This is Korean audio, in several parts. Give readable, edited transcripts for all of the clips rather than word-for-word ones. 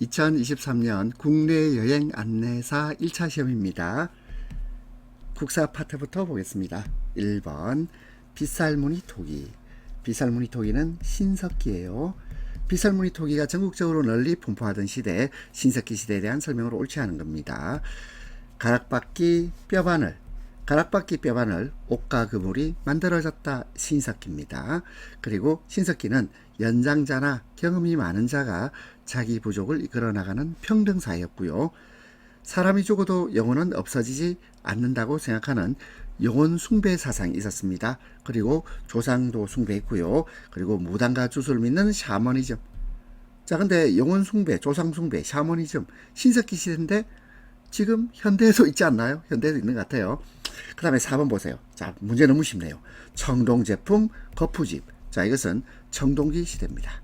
2023년 국내 여행 안내사 1차 시험입니다. 국사 파트부터 보겠습니다. 1번 빗살무늬 토기. 빗살무늬 토기는 신석기예요. 빗살무늬 토기가 전국적으로 널리 분포하던 시대, 신석기 시대에 대한 설명으로 옳지 않은 겁니다. 가락바퀴 뼈바늘, 가락바퀴 뼈바늘, 옥과 그물이 만들어졌다. 신석기입니다. 그리고 신석기는 연장자나 경험이 많은 자가 자기 부족을 이끌어 나가는 평등사였고요. 사람이 죽어도 영혼은 없어지지 않는다고 생각하는 영혼 숭배 사상이 있었습니다. 그리고 조상도 숭배했고요. 그리고 무당과 주술을 믿는 샤머니즘. 자, 근데 영혼 숭배, 조상 숭배, 샤머니즘, 신석기 시대인데 지금 현대에도 있지 않나요? 현대에도 있는 것 같아요. 그 다음에 4번 보세요. 자, 문제 너무 쉽네요. 청동 제품, 거푸집. 자, 이것은 청동기 시대입니다.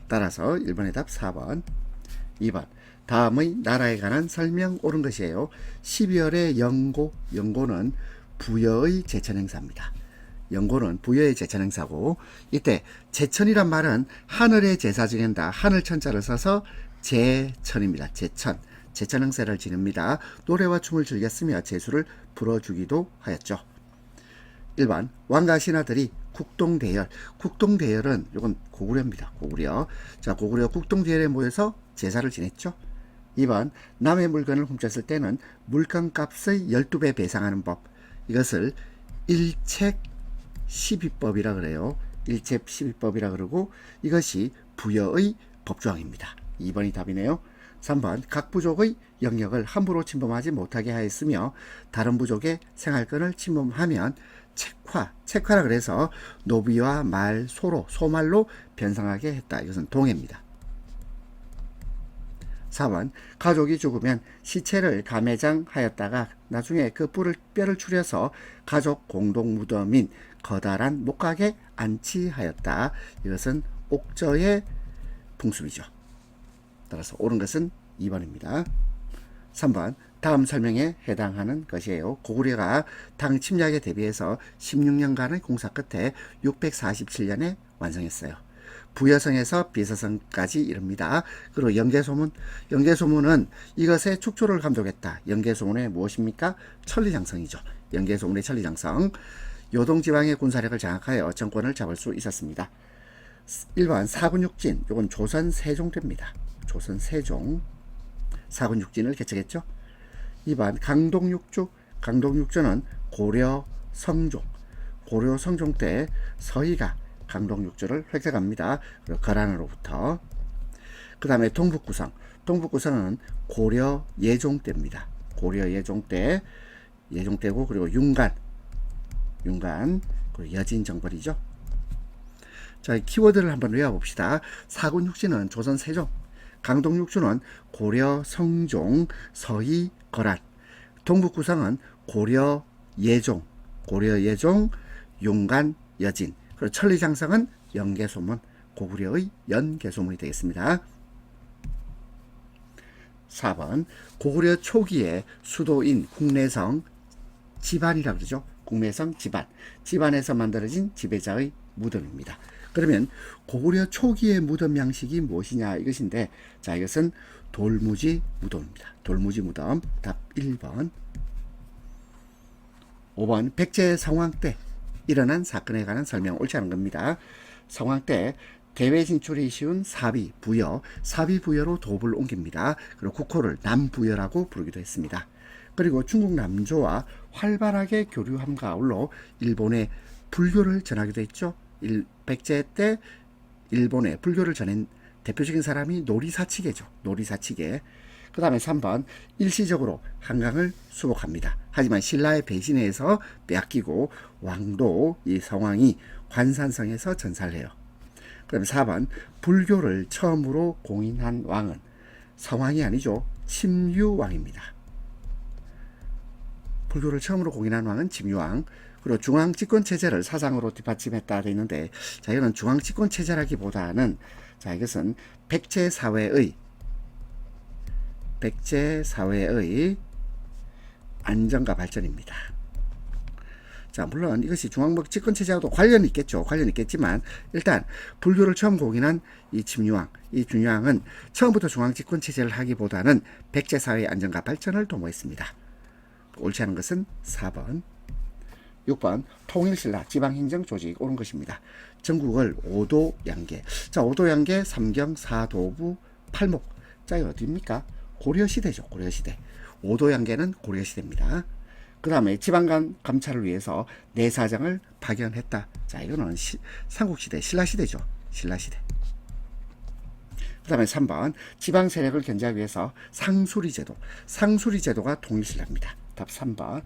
따라서 1번의 답 4번. 2번. 다음의 나라에 관한 설명 옳은 것이에요. 12월의 영고, 영고는 부여의 제천행사입니다. 영고는 부여의 제천행사고, 이때 제천이란 말은 하늘의 제사 지낸다. 하늘천자를 써서 제천입니다. 제천. 제천행사를 지냅니다. 노래와 춤을 즐겼으며 제수를 불어주기도 하였죠. 1번 왕과 신하들이 국동대열. 국동대열은 이건 고구려입니다. 고구려. 자, 고구려 국동대열에 모여서 제사를 지냈죠. 2번 남의 물건을 훔쳤을 때는 물건값의 12배 배상하는 법. 이것을 일책 12법이라 그래요. 일책 12법이라 그러고 이것이 부여의 법조항입니다. 2번이 답이네요. 3번 각 부족의 영역을 함부로 침범하지 못하게 하였으며 다른 부족의 생활권을 침범하면 책화라 그래서 노비와 말, 소로, 소말로 변상하게 했다. 이것은 동해입니다. 4번 가족이 죽으면 시체를 가매장하였다가 나중에 그 뼈를 추려서 가족 공동 무덤인 거다란 목각에 안치하였다. 이것은 옥저의 풍습이죠. 따라서 옳은 것은 2번입니다. 3번 다음 설명에 해당하는 것이에요. 고구려가 당 침략에 대비해서 16년간의 공사 끝에 647년에 완성했어요. 부여성에서 비서성까지 이릅니다. 그리고 영계소문은 이것의 축조를 감독했다. 영계소문의 무엇입니까? 천리장성이죠. 영계소문의 천리장성. 요동지방의 군사력을 장악하여 정권을 잡을 수 있었습니다. 1번 사군육진, 이건 조선 세종 때입니다. 조선 세종 사군육진을 개척했죠. 2번 강동육주, 강동육주는 고려 성종 때 서희가 강동육주를 획득합니다. 그리고 거란으로부터. 그 다음에 동북구성은 고려 예종 때입니다. 고려 예종 때고 그리고 윤간 그리고 여진 정벌이죠. 자, 키워드를 한번 외워봅시다. 사군육지는 조선 세종, 강동육주는 고려 성종, 서희, 거란, 동북구성은 고려 예종, 윤간, 여진, 그리고 천리장성은 연개소문, 고구려의 연개소문이 되겠습니다. 4번 고구려 초기의 수도인 국내성 지반이라고 그러죠. 국내성 지반에서 만들어진 지배자의 무덤입니다. 그러면 고구려 초기의 무덤 양식이 무엇이냐 이것인데, 자, 이것은 돌무지 무덤입니다. 돌무지 무덤. 답 1번. 5번 백제 성왕 때 일어난 사건에 관한 설명 옳지 않은 겁니다. 성왕 때 대외 진출이 쉬운 사비 부여로 도읍을 옮깁니다. 그리고 국호를 남부여라고 부르기도 했습니다. 그리고 중국 남조와 활발하게 교류함과 아울러 일본에 불교를 전하기도 했죠. 백제 때 일본에 불교를 전한 대표적인 사람이 노리사치계죠. 노리사치계. 그 다음에 3번 일시적으로 한강을 수복합니다. 하지만 신라의 배신에 의해서 빼앗기고 왕도 이 성왕이 관산성에서 전사를 해요. 그 다음에 4번 불교를 처음으로 공인한 왕은 성왕이 아니죠. 침유왕입니다. 불교를 처음으로 공인한 왕은 침유왕. 그리고 중앙집권체제를 사상으로 뒷받침했다 되어 있는데, 자, 이거는 중앙집권체제라기보다는, 자, 이것은 백제사회의 안정과 발전입니다. 자, 물론 이것이 중앙목 집권체제하고도 관련이 있겠죠. 관련이 있겠지만 일단 불교를 처음 공인한 이 진유왕, 이 준유왕은 처음부터 중앙 집권체제를 하기보다는 백제사회의 안정과 발전을 도모했습니다. 옳지 않은 것은 4번. 6번 통일신라 지방행정조직 옳은 것입니다. 전국을 5도 양계. 자, 5도 양계 3경 4도부 8목. 자, 이거 어디입니까? 고려시대죠. 고려시대. 5도 양계는 고려시대입니다. 그 다음에 지방간 감찰을 위해서 내사장을 파견했다. 자, 이거는 삼국시대 신라시대죠. 신라시대. 그 다음에 3번 지방 세력을 견제하기 위해서 상수리제도. 상수리제도가 통일신라입니다. 답 3번.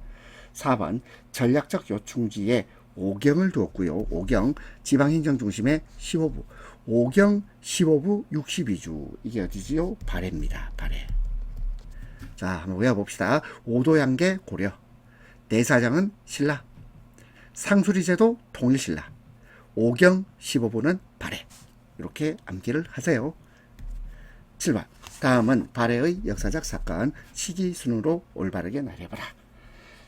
4번 전략적 요충지에 오경을 두었고요. 오경 지방행정 중심의 15부. 오경 15부 62주. 이게 어디지요? 발해입니다. 발해. 자, 한번 외워봅시다. 5도 양계 고려. 내사장은 신라. 상수리제도 통일신라. 오경 15부는 발해. 이렇게 암기를 하세요. 7번 다음은 발해의 역사적 사건 시기 순으로 올바르게 나열해보라.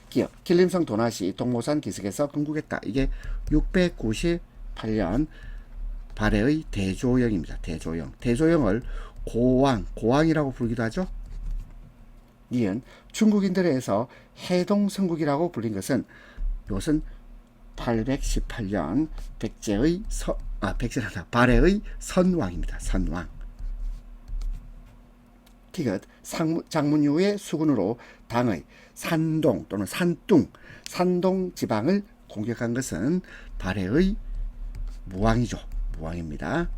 기억 길림성 도나시 동모산 기슭에서 건국했다. 이게 698년 발해의 대조영입니다. 대조영. 대조영을 고왕이라고 부르기도 하죠. 이은 중국인들에 의해서 해동성국이라고 불린 것은 이것은 818년 발해의 선왕입니다. 선왕. 기긋 장문유의 수군으로 당의 산동 또는 산동 지방을 공격한 것은 발해의 무왕이죠. 무왕입니다.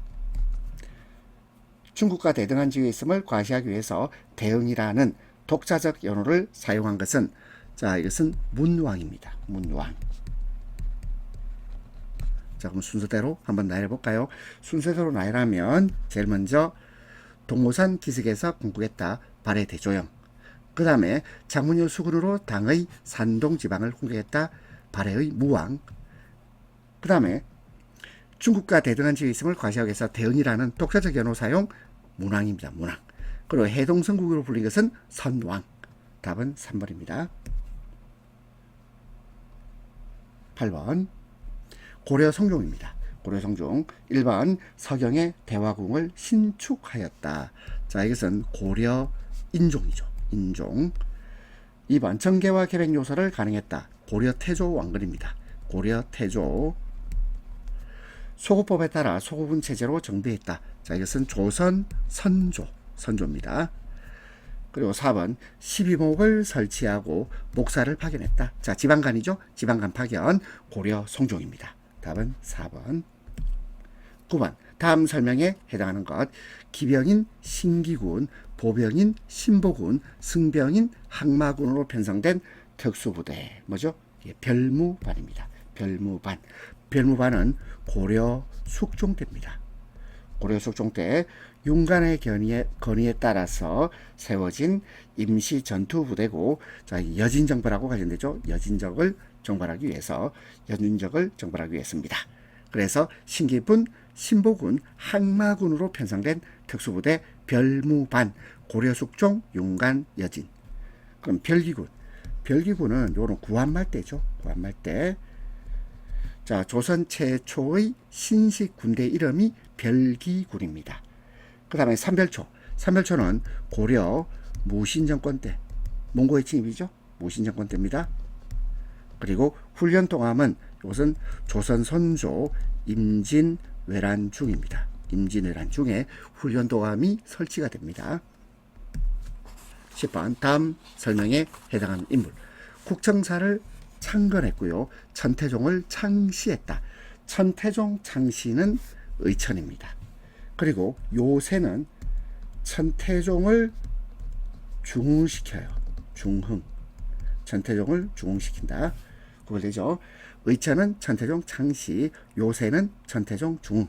중국과 대등한 지위에 있음을 과시하기 위해서 대응이라는 독자적 연호를 사용한 것은 자, 이것은 문왕입니다. 문왕. 자, 그럼 순서대로 한번 나열해 볼까요? 순서대로 나열하면 제일 먼저 동모산 기슭에서 건국했다. 발해 대조영. 그 다음에 장문유 수군으로 당의 산동 지방을 공격했다. 발해의 무왕. 그 다음에 중국과 대등한 지위에 있음을 과시하기 위해서 대응이라는 독자적 연호 사용 문왕입니다. 문왕. 그리고 해동성국으로 불린 것은 선왕. 답은 3번입니다. 8번 고려 성종입니다. 고려 성종. 1번 서경의 대화궁을 신축하였다. 자, 이것은 고려 인종이죠. 인종. 2번 정계와 계획 요소를 가능했다. 고려 태조 왕건입니다. 고려 태조. 소고법에 따라 소고분 체제로 정비했다. 자, 이것은 조선 선조입니다. 그리고 4번 12목을 설치하고 목사를 파견했다. 자, 지방간이죠. 지방간 파견 고려 성종입니다. 답은 4번. 9번 다음 설명에 해당하는 것. 기병인 신기군, 보병인 신보군, 승병인 항마군으로 편성된 특수부대. 뭐죠? 별무반입니다. 별무반. 별무반은 고려 숙종 때입니다. 고려 숙종 때 윤관의 건의에 따라서 세워진 임시 전투부대고, 자, 여진정벌하고 관련되죠. 여진적을 정벌하기 위해서입니다. 그래서 신기군, 신보군, 항마군으로 편성된 특수부대 별무반, 고려숙종, 윤관, 여진. 그럼 별기군은 요런 구한말대죠. 구한말대. 자, 조선 최초의 신식 군대 이름이 별기군입니다. 그 다음에 삼별초는 고려 무신정권 때, 몽고의 침입이죠. 무신정권 때입니다. 그리고 훈련동함은 이것은 조선 선조 임진왜란 중입니다. 임진왜란 중에 훈련동함이 설치가 됩니다. 10번 다음 설명에 해당하는 인물. 국정사를 창건했고요. 천태종을 창시했다. 천태종 창시는 의천입니다. 그리고 요새는 천태종을 중흥시켜요. 중흥. 천태종을 중흥시킨다. 구별되죠? 의천은 천태종 창시, 요새는 천태종 중흥.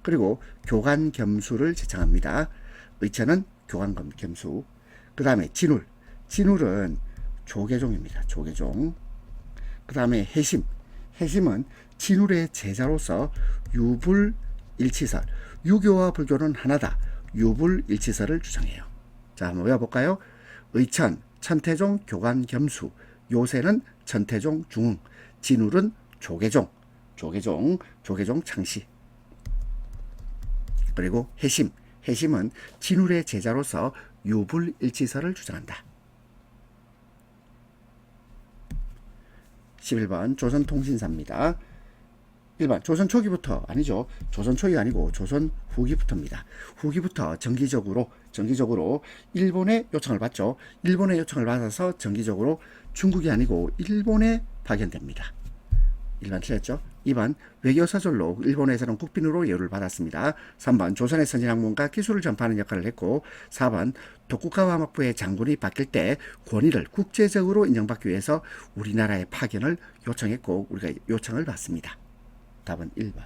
그리고 교관겸수를 제창합니다. 의천은 교관겸수. 그 다음에 진울은 조계종입니다. 조계종. 그 다음에 해심은 진울의 제자로서 유불일치설, 유교와 불교는 하나다, 유불일치설을 주장해요. 자, 한번 외워볼까요? 의천, 천태종 교관겸수, 요새는 천태종 중흥, 진울은 조계종, 창시. 그리고 해심은 진울의 제자로서 유불일치설을 주장한다. 11번 조선통신사입니다. 1번 조선 초기부터 아니죠. 조선 초기가 아니고 조선 후기부터입니다. 후기부터 정기적으로 일본의 요청을 받죠. 일본의 요청을 받아서 정기적으로 중국이 아니고 일본에 파견됩니다. 1번 틀렸죠. 2번 외교사절로 일본에서는 국빈으로 예우를 받았습니다. 3번 조선의 선진학문과 기술을 전파하는 역할을 했고 4번 독국가화막부의 장군이 바뀔 때 권위를 국제적으로 인정받기 위해서 우리나라의 파견을 요청했고 우리가 요청을 받습니다. 답은 1번.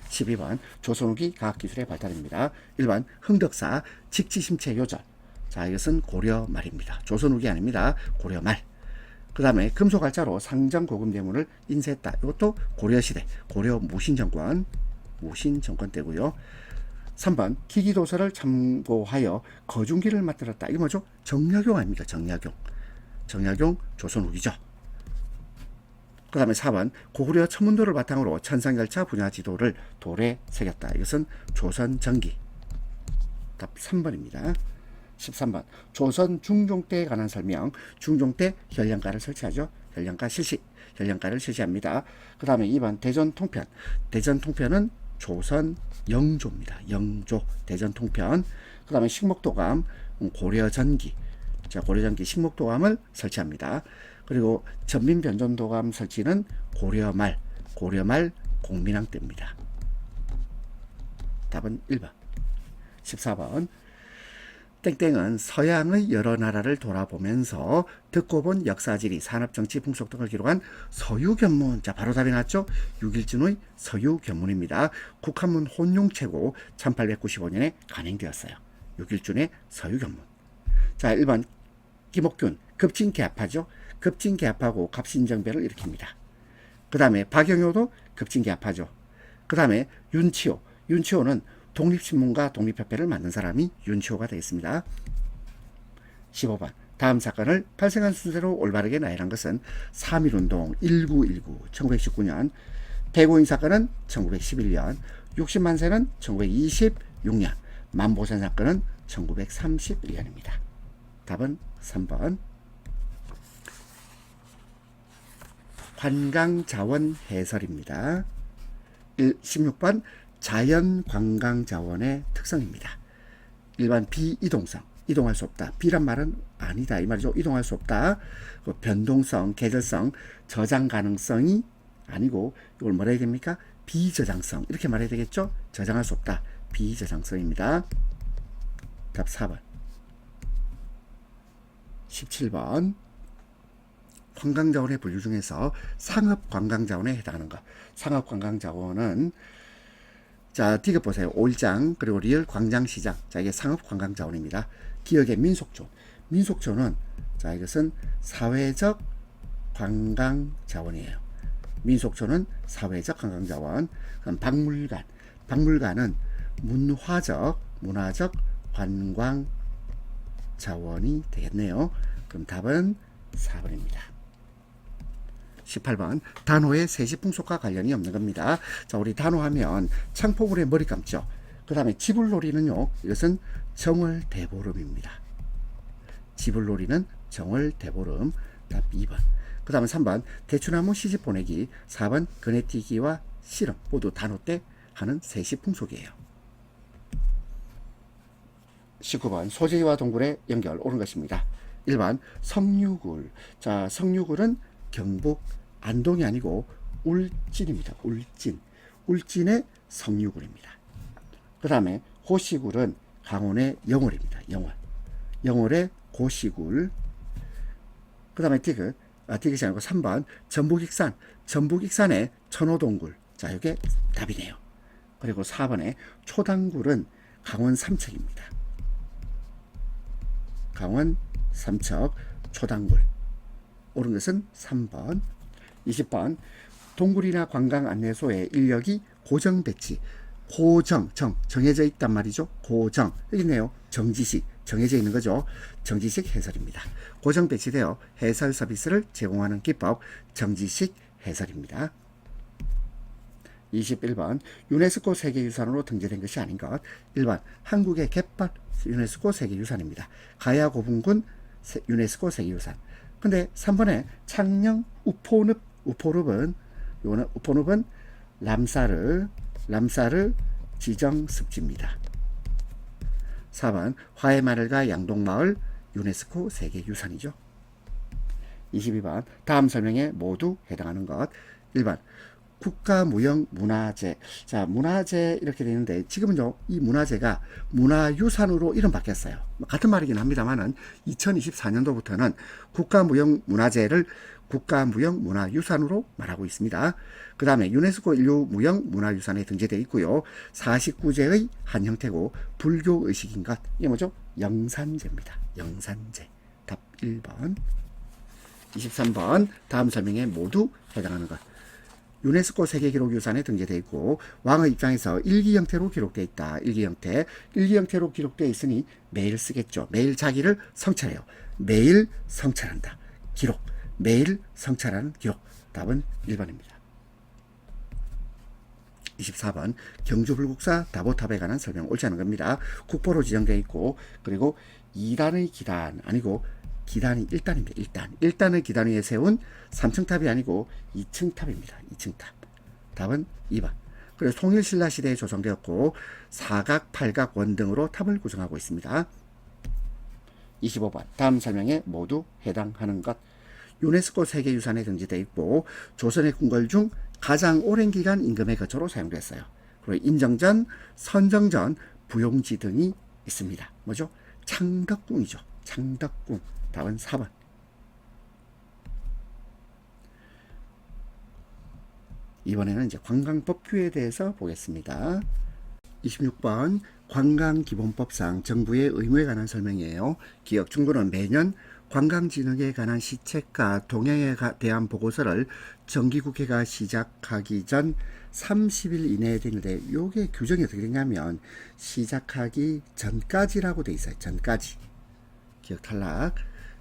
12번 조선 후기 과학기술의 발달입니다. 1번 흥덕사 직지심체 요절. 자, 이것은 고려 말입니다. 조선 후기 아닙니다. 고려 말. 그 다음에 금속알자로 상정고금 대문을 인쇄했다. 이것도 고려시대, 고려 무신정권 때고요. 3번 기기도서를 참고하여 거중기를 만들었다. 이거 뭐죠? 정약용 아닙니까? 정약용 조선 후기죠. 그 다음에 4번 고구려 천문도를 바탕으로 천상열차 분야 지도를 돌에 새겼다. 이것은 조선 전기. 답 3번입니다. 13번 조선 중종 때에 관한 설명. 중종 때 현령가를 설치하죠. 현령가를 실시합니다. 그 다음에 2번 대전통편. 대전통편은 조선 영조입니다. 영조 대전통편. 그 다음에 식목도감 고려전기. 자, 고려전기 식목도감을 설치합니다. 그리고 전민변전도감 설치는 고려말 공민왕 때입니다. 답은 1번. 14번 땡땡은 서양의 여러 나라를 돌아보면서 듣고 본 역사지리, 산업정치, 풍속 등을 기록한 서유견문. 자, 바로 답이 나왔죠. 육일준의 서유견문입니다. 국한문 혼용체고 1895년에 간행되었어요. 육일준의 서유견문. 자, 1번 김옥균 급진개합하죠. 급진개합하고 갑신정변을 일으킵니다. 그 다음에 박영효도 급진개합하죠. 그 다음에 윤치호는 독립신문과 독립협회를 만든 사람이 윤치호가 되겠습니다. 15번 다음 사건을 발생한 순서로 올바르게 나열한 것은 3.1운동 1919 1919년, 대구인 사건은 1911년, 60만 세는 1926년, 만보산 사건은 1931년입니다. 답은 3번. 관광자원 해설입니다. 16번 자연관광자원의 특성입니다. 일반 비이동성, 이동할 수 없다. 비란 말은 아니다 이 말이죠. 이동할 수 없다. 변동성, 계절성, 저장 가능성이 아니고 이걸 뭐라 해야 됩니까? 비저장성 이렇게 말해야 되겠죠. 저장할 수 없다. 비저장성입니다. 답 4번. 17번 관광자원의 분류 중에서 상업관광자원에 해당하는 것. 상업관광자원은 자, 디귿 보세요. 오일장 그리고 리을 광장시장. 자, 이게 상업관광자원입니다. 기역의 민속촌은 자, 이것은 사회적 관광자원이에요. 민속촌은 사회적 관광자원. 그럼 박물관은 문화적 관광자원이 되겠네요. 그럼 답은 4번입니다. 18번 단호의 세시풍속과 관련이 없는 겁니다. 자, 우리 단호하면 창포불에 머리 감죠. 그 다음에 지불놀이는요, 이것은 정월대보름입니다. 지불놀이는 정월대보름. 답 2번. 그 다음에 3번 대추나무 시집 보내기. 4번 그네티기와 씨름 모두 단호 때 하는 세시풍속이에요. 19번 소재와 동굴의 연결 옳은 것입니다. 1번 성류굴. 자, 성류굴은 경북 안동이 아니고 울진입니다. 울진의 성류굴입니다. 그 다음에 고시굴은 강원의 영월입니다. 영월의 고시굴. 그 다음에 디귿이 아니고 3번 전북익산의 천호동굴. 자, 이게 답이네요. 그리고 4번에 초당굴은 강원 삼척입니다. 강원 삼척 초당굴. 옳은 것은 3번. 20번 동굴이나 관광 안내소의 인력이 고정 배치. 정해져 있단 말이죠. 고정 여기 있네요. 정지식 정해져 있는 거죠. 정지식 해설입니다. 고정 배치되어 해설 서비스를 제공하는 기법 정지식 해설입니다. 21번 유네스코 세계유산으로 등재된 것이 아닌 것. 1번 한국의 갯벌 유네스코 세계유산입니다. 가야 고분군 유네스코 세계유산. 근데 3번에 창녕 우포늪은 람사르 지정 습지입니다. 4번 화해마을과 양동마을 유네스코 세계유산이죠. 22번 다음 설명에 모두 해당하는 것. 1번 국가무형문화재. 자, 문화재 이렇게 되는데 지금은요 이 문화재가 문화유산으로 이름 바뀌었어요. 같은 말이긴 합니다만은 2024년도부터는 국가무형문화재를 국가무형문화유산으로 말하고 있습니다. 그 다음에 유네스코 인류무형문화유산에 등재되어 있고요. 49제의 한 형태고 불교의식인 것. 이게 뭐죠? 영산제입니다. 영산제. 답 1번. 23번 다음 설명에 모두 해당하는 것. 유네스코 세계기록유산에 등재되어 있고 왕의 입장에서 일기 형태로 기록되어 있다. 일기 형태로 기록되어 있으니 매일 쓰겠죠. 매일 자기를 성찰해요. 매일 성찰한다. 기록. 매일 성찰하는 기록. 답은 1번입니다. 24번 경주 불국사 다보탑에 관한 설명 옳지 않은 겁니다. 국보로 지정되어 있고 그리고 2단의 기단 아니고 기단이 1단입니다. 1단의 기단 위에 세운 3층 탑이 아니고 2층 탑입니다. 2층 탑. 답은 2번. 그래서 통일신라 시대에 조성되었고 사각, 팔각, 원등으로 탑을 구성하고 있습니다. 25번 다음 설명에 모두 해당하는 것. 유네스코 세계유산에 등재되어 있고 조선의 궁궐 중 가장 오랜 기간 임금의 거처로 사용됐어요. 그리고 인정전, 선정전, 부용지 등이 있습니다. 뭐죠? 창덕궁이죠. 창덕궁. 답은 4번. 이번에는 이제 관광법규에 대해서 보겠습니다. 26번 관광기본법상 정부의 의무에 관한 설명이에요. 기억 정부는 매년 관광진흥에 관한 시책과 동향에 대한 보고서를 정기국회가 시작하기 전 30일 이내에 되는데 요게 규정이 어떻게 되냐면 시작하기 전까지라고 돼 있어요. 전까지. 기억 탈락.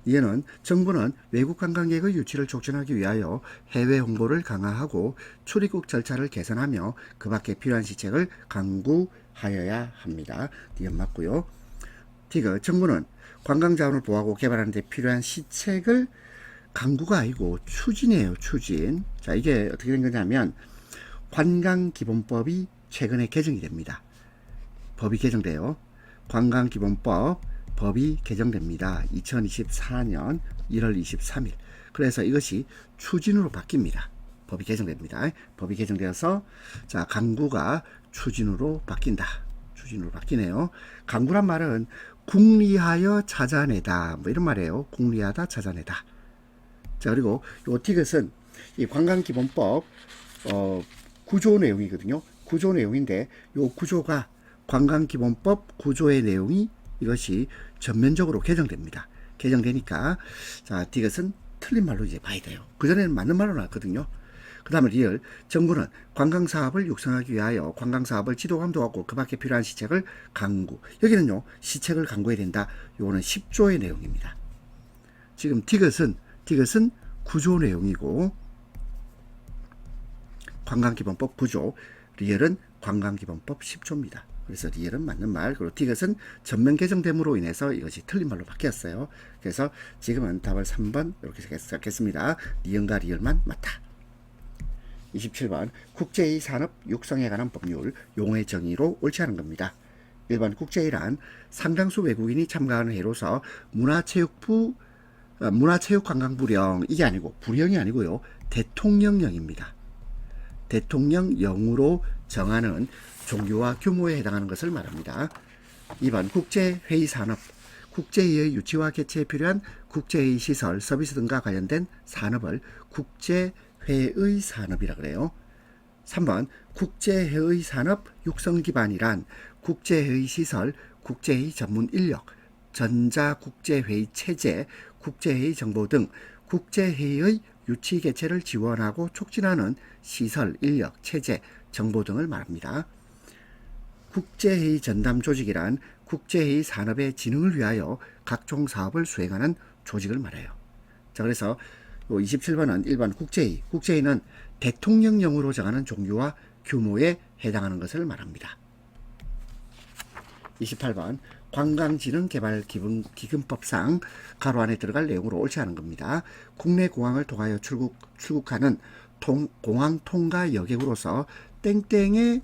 이에는 정부는 외국 관광객의 유치를 촉진하기 위하여 해외 홍보를 강화하고 출입국 절차를 개선하며 그 밖에 필요한 시책을 강구하여야 합니다. 니은 맞고요. D가 정부는 관광자원을 보호하고 개발하는 데 필요한 시책을 강구가 아니고 추진이에요. 추진. 자, 이게 어떻게 된 거냐면 관광기본법이 최근에 개정이 됩니다. 법이 개정돼요. 관광기본법 법이 개정됩니다. 2024년 1월 23일. 그래서 이것이 추진으로 바뀝니다. 법이 개정됩니다. 법이 개정되어서 자, 강구가 추진으로 바뀐다. 추진으로 바뀌네요. 강구란 말은 궁리하여 찾아내다. 뭐 이런 말이에요. 궁리하다 찾아내다. 자, 그리고 요 티귿은 이 관광기본법 구조 내용이거든요. 구조 내용인데 요 구조가 관광기본법 구조의 내용이 이것이 전면적으로 개정됩니다. 개정되니까 자, 이것은 틀린 말로 이제 봐야 돼요. 그전에는 맞는 말로 나왔거든요. 그 다음에 리얼 정부는 관광사업을 육성하기 위하여 관광사업을 지도 감독하고 그 밖에 필요한 시책을 강구. 여기는요 시책을 강구해야 된다. 요거는 10조의 내용입니다. 지금 티귿은 구조 내용이고 관광기본법 구조, 리얼은 관광기본법 10조입니다. 그래서 리얼은 맞는 말, 그리고 티귿은 전면 개정됨으로 인해서 이것이 틀린 말로 바뀌었어요. 그래서 지금은 답을 3번 이렇게 적겠습니다. 니은과 리얼만 맞다. 27번 국제의 산업 육성에 관한 법률 용어의 정의로 옳지 않은 겁니다. 1번 국제의란 상당수 외국인이 참가하는 해로서 문화체육관광부령 이게 아니고 부령이 아니고요. 대통령령입니다. 대통령령으로 정하는 종류와 규모에 해당하는 것을 말합니다. 2번 국제회의산업 국제회의 유치와 개최에 필요한 국제회의 시설, 서비스 등과 관련된 산업을 국제회의 산업이라 그래요. 3번 국제회의 산업 육성 기반이란 국제회의 시설, 국제회의 전문 인력, 전자국제회의 체제, 국제회의 정보 등 국제회의의 유치 개최를 지원하고 촉진하는 시설, 인력, 체제, 정보 등을 말합니다. 국제회의 전담 조직이란 국제회의 산업의 진흥을 위하여 각종 사업을 수행하는 조직을 말해요. 자, 그래서 27번은 일반 국제회의. 국제회의는 대통령령으로 정하는 종류와 규모에 해당하는 것을 말합니다. 28번 관광진흥개발기금법상 가로 안에 들어갈 내용으로 옳지 않은 겁니다. 국내 공항을 통하여 출국하는 공항 통과 여객으로서 땡땡에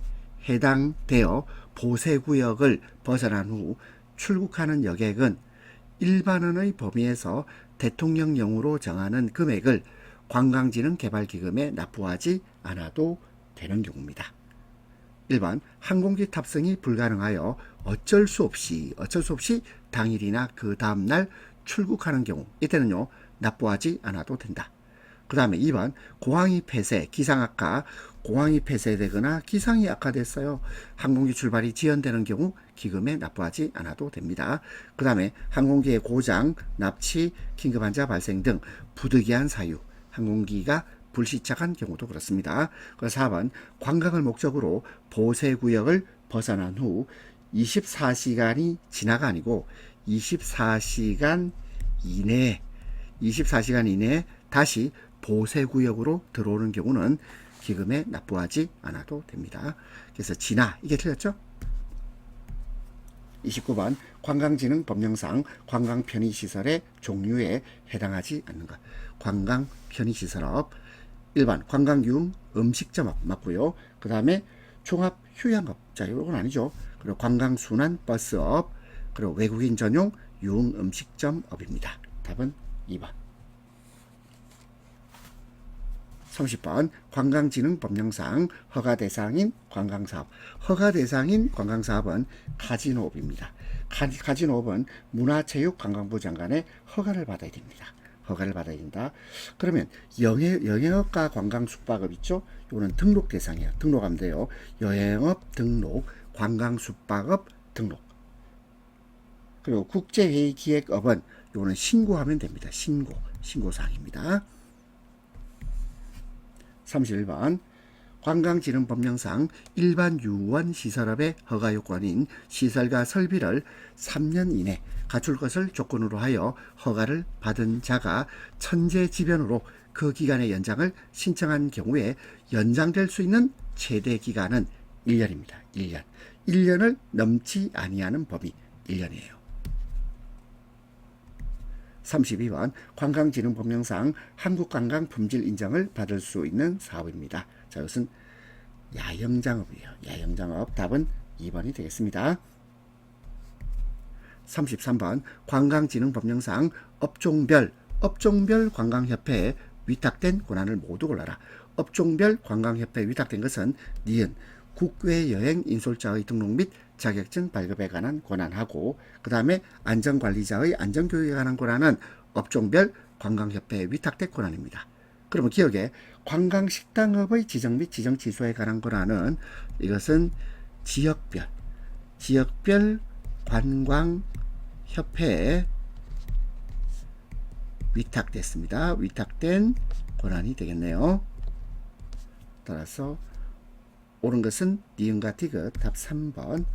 해당되어 보세구역을 벗어난 후 출국하는 여객은 일반원의 범위에서 대통령령으로 정하는 금액을 관광진흥개발기금에 납부하지 않아도 되는 경우입니다. 1번 항공기 탑승이 불가능하여 어쩔 수 없이 당일이나 그 다음날 출국하는 경우, 이때는요 납부하지 않아도 된다. 그 다음에 2번 공항이 폐쇄, 기상 악화, 공항이 폐쇄되거나 기상이 악화됐어요. 항공기 출발이 지연되는 경우 기금에 납부하지 않아도 됩니다. 그 다음에 항공기의 고장, 납치, 긴급환자 발생 등 부득이한 사유, 항공기가 불시착한 경우도 그렇습니다. 그 4번 관광을 목적으로 보세구역을 벗어난 후 24시간이 지나가 아니고 24시간 이내에 다시 보세구역으로 들어오는 경우는 기금에 납부하지 않아도 됩니다. 그래서 지나, 이게 틀렸죠? 29번 관광진흥법령상 관광편의시설의 종류에 해당하지 않는 것. 관광편의시설업 1번 관광유흥 음식점업 맞고요. 그 다음에 종합휴양업, 자 이건 아니죠. 그리고 관광순환버스업, 그리고 외국인 전용 유흥 음식점업입니다. 답은 2번. 30번 관광진흥법령상 허가대상인 관광사업. 허가대상인 관광사업은 카지노업입니다. 카지노업은 문화체육관광부 장관의 허가를 받아야 됩니다. 허가를 받아야 된다. 그러면 여행업과 관광숙박업 있죠? 이거는 등록 대상이에요. 등록하면 돼요. 여행업 등록, 관광숙박업 등록. 그리고 국제회의 기획업은 이거는 신고하면 됩니다. 신고사항입니다. 31번 관광진흥법령상 일반 유원 시설업의 허가 요건인 시설과 설비를 3년 이내 갖출 것을 조건으로 하여 허가를 받은 자가 천재지변으로 그 기간의 연장을 신청한 경우에 연장될 수 있는 최대 기간은 1년입니다. 1년. 1년을 넘지 아니하는 범위 1년이에요. 32번 관광진흥법령상 한국관광 품질 인정을 받을 수 있는 사업입니다. 자, 이것은 야영장업이에요. 야영장업. 답은 2번이 되겠습니다. 33번 관광진흥법령상 업종별 관광협회에 위탁된 권한을 모두 골라라. 업종별 관광협회에 위탁된 것은 니은 국외여행 인솔자의 등록 및 자격증 발급에 관한 권한하고, 그 다음에 안전관리자의 안전교육에 관한 권한은 업종별 관광협회에 위탁된 권한입니다. 그러면 기억에 관광식당업의 지정 및 지정 취소에 관한 권한은 이것은 지역별 관광협회에 위탁됐습니다. 위탁된 권한이 되겠네요. 따라서 옳은 것은 니은과 디귿. 답 3번.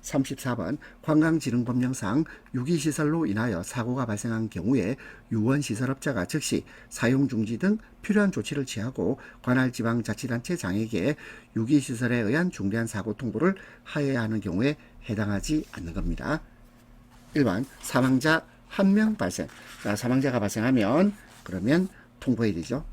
34번 관광진흥법령상 유기시설로 인하여 사고가 발생한 경우에 유원시설업자가 즉시 사용중지 등 필요한 조치를 취하고 관할 지방자치단체 장에게 유기시설에 의한 중대한 사고 통보를 하여야 하는 경우에 해당하지 않는 겁니다. 1번 사망자 1명 발생. 자, 사망자가 발생하면 그러면 통보해야 되죠.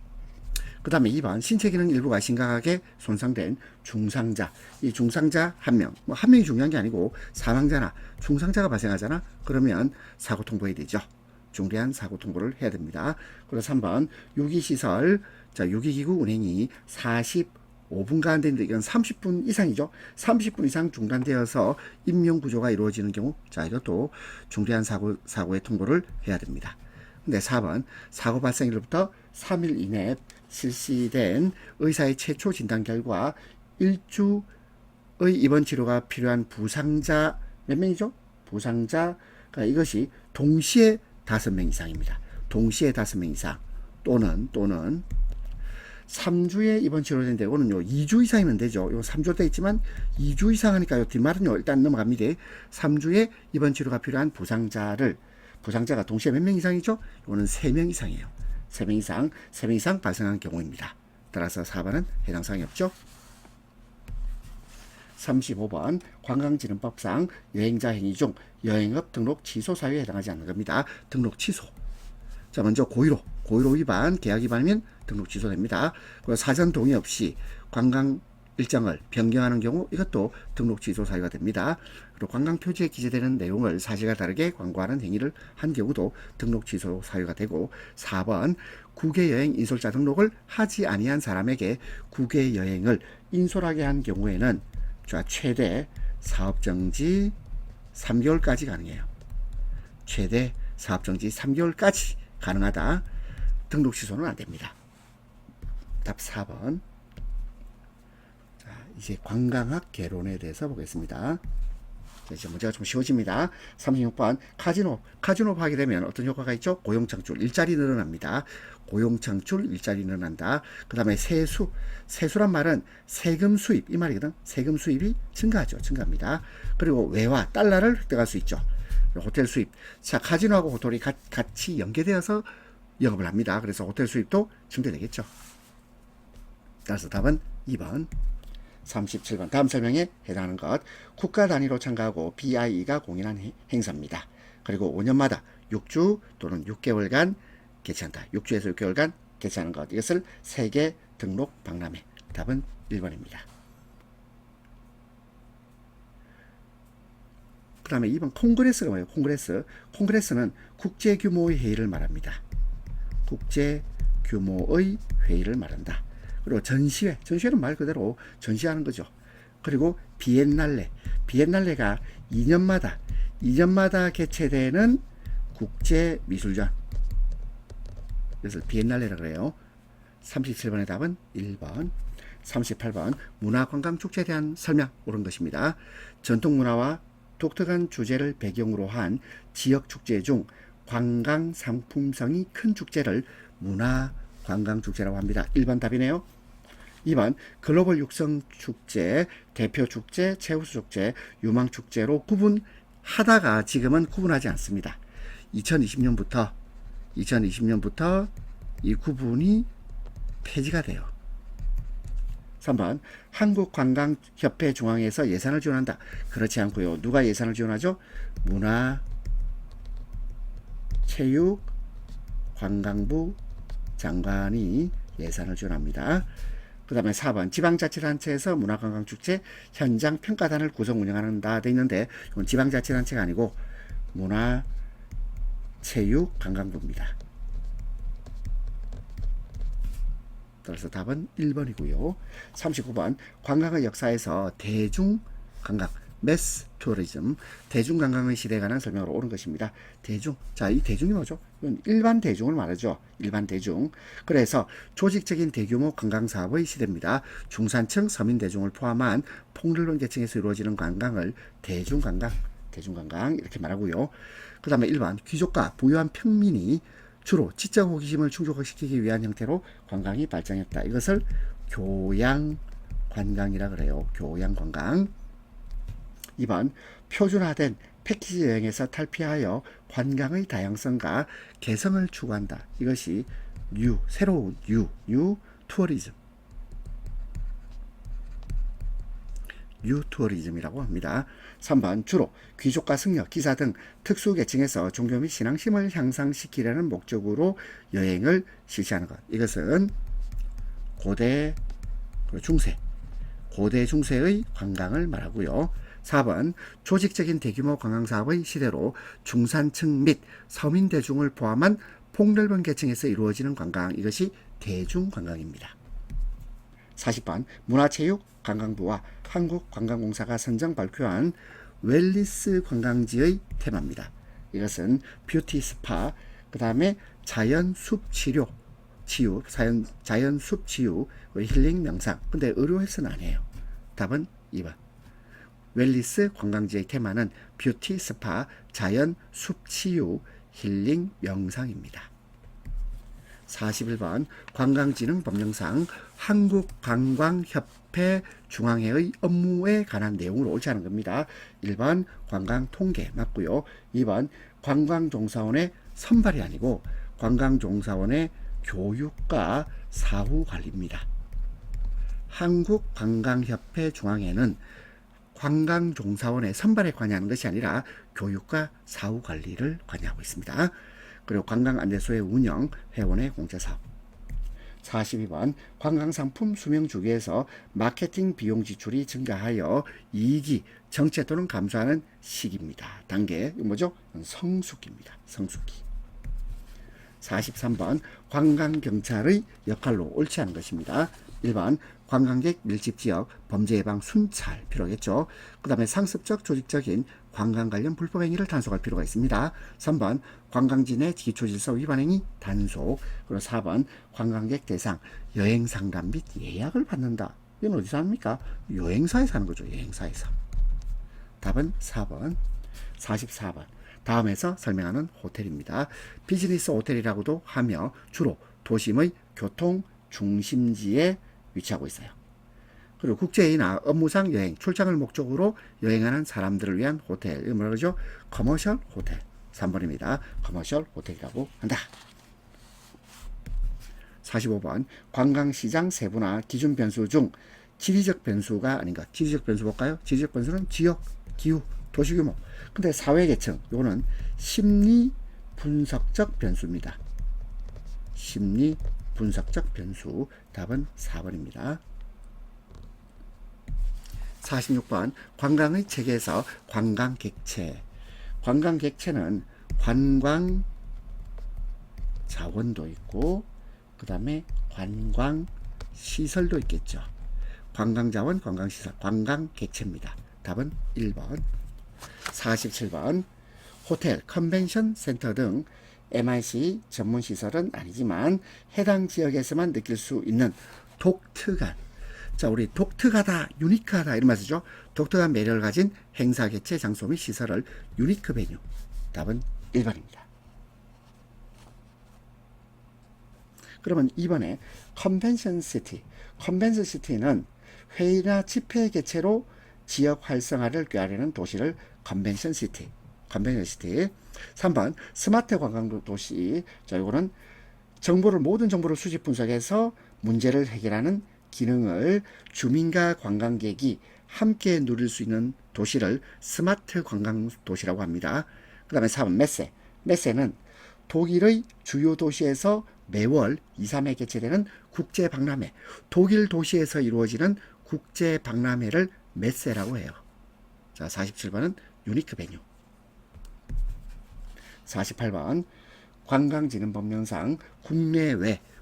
그 다음에 2번 신체기능 일부가 심각하게 손상된 중상자. 이 중상자 1명, 뭐 1명이 중요한 게 아니고 사망자나 중상자가 발생하잖아. 그러면 사고 통보해야 되죠. 중대한 사고 통보를 해야 됩니다. 그리고 3번 유기시설, 자 유기기구 운행이 45분간 되는데 이건 30분 이상이죠. 30분 이상 중단되어서 인명구조가 이루어지는 경우, 자 이것도 중대한 사고의 통보를 해야 됩니다. 근데 4번 사고 발생일로부터 3일 이내에 실시된 의사의 최초 진단 결과 1주의 입원 치료가 필요한 부상자 몇 명이죠? 부상자가 이것이 동시에 5명 이상입니다. 동시에 5명 이상 또는 3주에 입원 치료된데 이거는요 2주 이상이면 되죠. 이거 3주 돼 있지만 2주 이상 하니까 요 뒷말은요 일단 넘어갑니다. 3주에 입원 치료가 필요한 부상자가 동시에 몇 명 이상이죠? 이거는 3명 이상이에요. 3명 이상 발생한 경우입니다. 따라서 4번은 해당 사항이 없죠. 35번 관광진흥법상 여행자 행위 중 여행업 등록 취소 사유에 해당하지 않는 겁니다. 등록 취소. 자, 먼저 고의로 위반, 계약 위반이면 등록 취소됩니다. 그리고 사전 동의 없이 관광 일정을 변경하는 경우 이것도 등록 취소 사유가 됩니다. 그리고 관광 표지에 기재되는 내용을 사실과 다르게 광고하는 행위를 한 경우도 등록 취소 사유가 되고, 4번 국외 여행 인솔자 등록을 하지 아니한 사람에게 국외 여행을 인솔하게 한 경우에는 최대 사업정지 3개월까지 가능해요. 최대 사업정지 3개월까지 가능하다. 등록 취소는 안 됩니다. 답 4번. 자, 이제 관광학 개론에 대해서 보겠습니다. 자, 이제 문제가 좀 쉬워집니다. 36번 카지노 하게 되면 어떤 효과가 있죠? 고용창출, 일자리 늘어납니다. 고용창출, 일자리 늘어난다. 그 다음에 세수란 말은 세금 수입, 이 말이거든. 세금 수입이 증가합니다. 그리고 외화, 달러를 획득할 수 있죠. 호텔 수입. 자, 카지노하고 호텔이 같이 연계되어서 영업을 합니다. 그래서 호텔 수입도 증대되겠죠. 따라서 답은 2번. 37번 다음 설명에 해당하는 것, 국가 단위로 참가하고 BIE가 공인한 행사입니다. 그리고 5년마다 6주 또는 6개월간 개최한다. 6주에서 6개월간 개최하는 것, 이것을 세계 등록 박람회. 답은 1번입니다. 그 다음에 2번 콩그레스가 뭐예요? 콩그레스는 국제 규모의 회의를 말합니다. 국제 규모의 회의를 말한다. 그리고 전시회는 말 그대로 전시하는 거죠. 그리고 비엔날레가 2년마다 개최되는 국제 미술전. 그래서 비엔날레라 그래요. 37번의 답은 1번. 38번 문화관광축제에 대한 설명 옳은 것입니다. 전통문화와 독특한 주제를 배경으로 한 지역축제 중 관광상품성이 큰 축제를 문화관광축제라고 합니다. 1번 답이네요. 2번 글로벌 육성축제, 대표축제, 최우수축제, 유망축제로 구분하다가 지금은 구분하지 않습니다. 2020년부터 이 구분이 폐지가 돼요. 3번 한국관광협회 중앙에서 예산을 지원한다. 그렇지 않고요. 누가 예산을 지원하죠? 문화체육관광부 장관이 예산을 지원합니다. 그 다음에 4번 지방자치단체에서 문화관광축제 현장 평가단을 구성 운영한다 돼 있는데, 이건 지방자치단체가 아니고 문화체육관광부입니다. 따라서 답은 1번이고요. 39번 관광의 역사에서 대중관광, 매스 투어리즘, 대중관광의 시대에 관한 설명으로 옳은 것입니다. 자, 이 대중이 뭐죠? 이건 일반 대중을 말하죠. 일반 대중. 그래서 조직적인 대규모 관광사업의 시대입니다. 중산층, 서민대중을 포함한 폭넓은 계층에서 이루어지는 관광을 대중관광 이렇게 말하고요. 그 다음에 1번 귀족과 부유한 평민이 주로 지적 호기심을 충족시키기 위한 형태로 관광이 발전했다. 이것을 교양관광이라 그래요. 교양관광. 2번 표준화된 패키지 여행에서 탈피하여 관광의 다양성과 개성을 추구한다. 이것이 새로운 뉴 투어리즘. 뉴 투어리즘이라고 합니다. 3번 주로 귀족과 승려, 기사 등 특수계층에서 종교 및 신앙심을 향상시키려는 목적으로 여행을 실시하는 것. 이것은 고대 중세의 관광을 말하고요. 4번 조직적인 대규모 관광사업의 시대로 중산층 및 서민대중을 포함한 폭넓은 계층에서 이루어지는 관광, 이것이 대중관광입니다. 40번 문화체육관광부와 한국관광공사가 선정 발표한 웰니스 관광지의 테마입니다. 이것은 뷰티 스파, 그 다음에 자연숲 치유, 힐링 명상. 근데 의료 헬스는 아니에요. 답은 2번. 웰니스 관광지의 테마는 뷰티 스파, 자연 숲 치유, 힐링 명상입니다. 41번 관광진흥법령상 한국관광협회 중앙회의 업무에 관한 내용을 옳지 않은 겁니다. 1번 관광통계 맞고요. 2번 관광종사원의 선발이 아니고 관광종사원의 교육과 사후관리입니다. 한국관광협회 중앙회는 관광종사원의 선발에 관여하는 것이 아니라 교육과 사후관리를 관여하고 있습니다. 그리고 관광안내소의 운영, 회원의 공제사업. 42번 관광상품 수명주기에서 마케팅 비용 지출이 증가하여 이익이 정체 또는 감소하는 시기입니다. 단계 뭐죠? 성숙기입니다. 성숙기. 43번 관광경찰의 역할로 옳지 않은 것입니다. 1번 관광객 밀집지역 범죄 예방 순찰 필요하겠죠. 그 다음에 상습적 조직적인 관광 관련 불법 행위를 단속할 필요가 있습니다. 3번 관광지 내 기초질서 위반 행위 단속. 그리고 4번 관광객 대상 여행 상담 및 예약을 받는다. 이건 어디서 합니까? 여행사에서 하는 거죠. 여행사에서. 답은 4번. 44번 다음에서 설명하는 호텔입니다. 비즈니스 호텔이라고도 하며 주로 도심의 교통 중심지에 위치하고 있어요. 그리고 국제회의나 업무상 여행, 출장을 목적으로 여행하는 사람들을 위한 호텔. 이거 뭐라 그러죠? 커머셜 호텔. 3번입니다. 커머셜 호텔이라고 한다. 45번 관광시장 세분화 기준 변수 중 지리적 변수가 아닌가. 지리적 변수 볼까요? 지리적 변수는 지역, 기후, 도시규모. 근데 사회계층, 요거는 심리 분석적 변수입니다. 심리 분석적 변수. 답은 4번입니다. 46번 관광의 체계에서 관광객체. 관광객체는 관광 자원도 있고 그 다음에 관광시설도 있겠죠. 관광자원, 관광시설, 관광객체입니다. 답은 1번. 47번 호텔, 컨벤션 센터 등 MIC 전문시설은 아니지만 해당 지역에서만 느낄 수 있는 독특한, 자 우리 독특하다, 유니크하다 이런 말 쓰죠. 독특한 매력을 가진 행사 개최 장소 및 시설을 유니크 베뉴. 답은 1번입니다. 그러면 2번에 컨벤션 시티. 컨벤션 시티는 회의나 집회 개최로 지역 활성화를 꾀하려는 도시를 컨벤션 시티. 컨벤션 시티. 3번 스마트 관광 도시. 자, 이거는 모든 정보를 수집 분석해서 문제를 해결하는 기능을 주민과 관광객이 함께 누릴 수 있는 도시를 스마트 관광 도시라고 합니다. 그 다음에 4번 메세. 메세는 독일의 주요 도시에서 매월 2, 3회 개최되는 국제 박람회, 독일 도시에서 이루어지는 국제 박람회를 메세라고 해요. 자, 47번은 유니크 베뉴. 48번 관광진흥법령상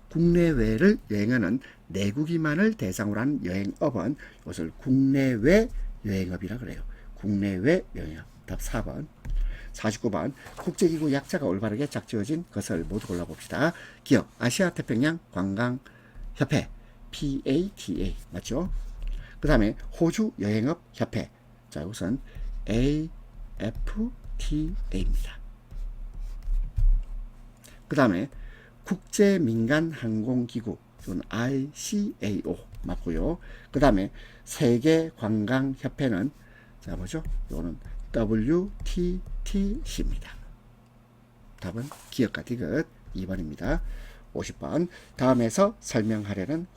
국내외를 여행하는 내국인만을 대상으로 한 여행업은 이것을 국내외 여행업이라 그래요. 국내외 여행업. 답 4번. 49번 국제기구 약자가 올바르게 짝지어진 것을 모두 골라봅시다. 기억 아시아태평양 관광협회 PATA 맞죠? 그 다음에 호주 여행업 협회. 자, 우선 AFTA입니다. 그 다음에 국제민간항공기구, 이건 ICAO 맞고요. 그 다음에 세계관광협회는 자 뭐죠? 이거는 WTTC입니다. 답은 기억과 디귿 2번입니다. 50번 다음에서 설명하려는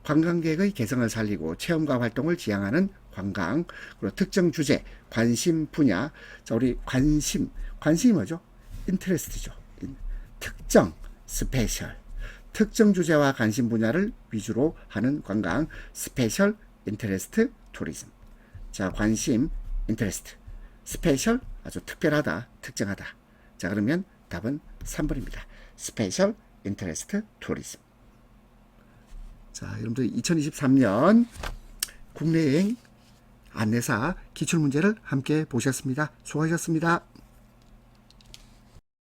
관광객의 개성을 살리고 체험과 활동을 지향하는 관광. 그리고 특정 주제, 관심 분야. 자, 우리 관심이 뭐죠? 인트레스트죠. 특정, 스페셜. 특정 주제와 관심 분야를 위주로 하는 관광. 스페셜, 인트레스트, 투리즘. 자, 관심, 인트레스트. 스페셜, 아주 특별하다, 특정하다. 자, 그러면 답은 3번입니다. 스페셜, 인트레스트, 투리즘. 자, 여러분들 2023년 국내 여행 안내사 기출문제를 함께 보셨습니다. 수고하셨습니다.